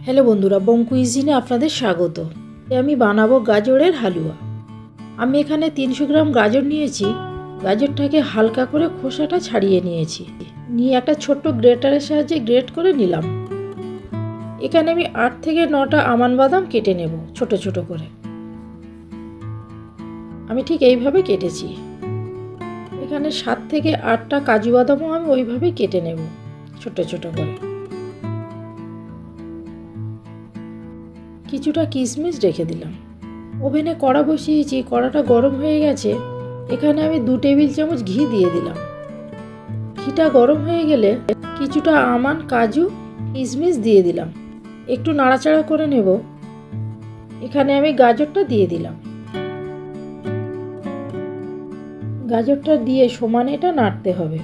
Hello বন্ধুরা, বং কুইজিনে আপনাদের স্বাগত। আমি বানাবো গাজরের হালুয়া। আমি এখানে 300 গ্রাম গাজর নিয়েছি। গাজরটাকে হালকা করে খোসাটা ছাড়িয়ে নিয়েছি, নিয়ে একটা ছোট্ট গ্রেটারের সাহায্যে গ্রেট করে নিলাম। এখানে আমি 8 থেকে 9টা আমন্ড বাদাম কেটে নেব ছোট ছোট করে। আমি ঠিক এইভাবে কেটেছি। এখানে 7 থেকে 8টা কাজু বাদামও আমি ওইভাবেই কেটে নেব ছোট ছোট করে। কিছুটা কিশমিশ রেখে দিলাম। ওভেনে কড়া বসিয়েছি, কড়াটা গরম হয়ে গেছে। এখানে আমি 2 টেবিল চামচ ঘি দিয়ে দিলাম। ঘিটা গরম হয়ে গেলে কিছুটা আমন্ড, কাজু, কিশমিশ দিয়ে দিলাম। একটু নাড়াচাড়া করে নেব। এখানে আমি গাজরটা দিয়ে দিলাম। গাজরটা দিয়ে সমানে এটা নাড়তে হবে।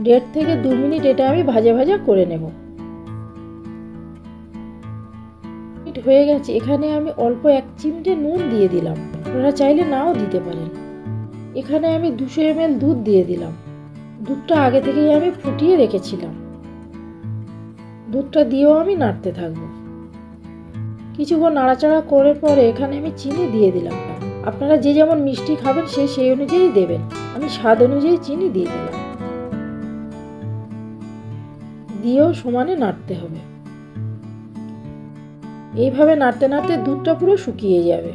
1.5 থেকে 2 মিনিট এটা আমি ভাজা ভাজা করে নেব। হয়ে গেছে। এখানে আমি অল্প 1 চিমটে নুন দিয়ে দিলাম। আপনারা চাইলে নাও দিতে পারেন। এখানে আমি 200 ml দুধ দিয়ে দিলাম। দুধটা আগে থেকেই আমি ফুটিয়ে রেখেছিলাম। দুধটা দিয়েও আমি নাড়তে থাকবো। কিছুক্ষণ নাড়াচাড়া করে পরে এখানে আমি চিনি দিয়ে দিলাম। আপনারা যে যেমন মিষ্টি খাবেন সেই অনুযায়ী দেবেন। আমি স্বাদ অনুযায়ী চিনি দিয়ে দিলাম। দিয়েও সমানে নাড়তে হবে। এইভাবে নাড়তে নাড়তে দুধটা পুরো শুকিয়ে যাবে।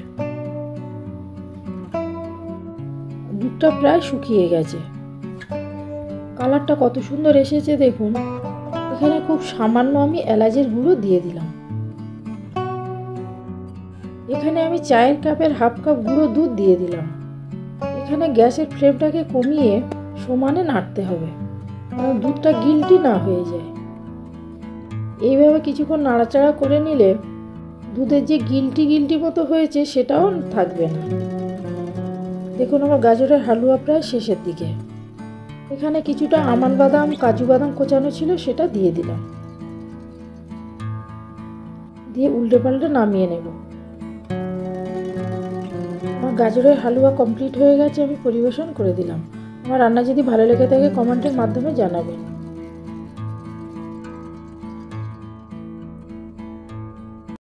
দুধটা প্রায় শুকিয়ে গেছে। কালারটা কত সুন্দর এসেছে দেখুন। এখানে খুব সামান্য আমি এলাচের গুঁড়ো দিয়ে দিলাম। এখানে আমি চায়ের কাপের হাফ কাপ গুঁড়ো দুধ দিয়ে দিলাম। এখানে গ্যাসের ফ্লেমটাকে কমিয়ে সমানে নাড়তে হবে, কারণ দুধটা গিলটি না হয়ে যায়। এইভাবে কিছুক্ষণ নাড়াচাড়া করে নিলে দুধের যে গিলটি মতো হয়েছে সেটাও থাকবে না। দেখুন আমার গাজরের হালুয়া প্রায় শেষের দিকে। এখানে কিছুটা আমন্ড বাদাম, কাজু বাদাম কোচানো ছিল সেটা দিয়ে দিলাম। দিয়ে উল্টে পাল্টে নামিয়ে নেব। আমার গাজরের হালুয়া কমপ্লিট হয়ে গেছে। আমি পরিবেশন করে দিলাম। আমার রান্না যদি ভালো লেগে থাকে কমেন্টের মাধ্যমে জানাবেন।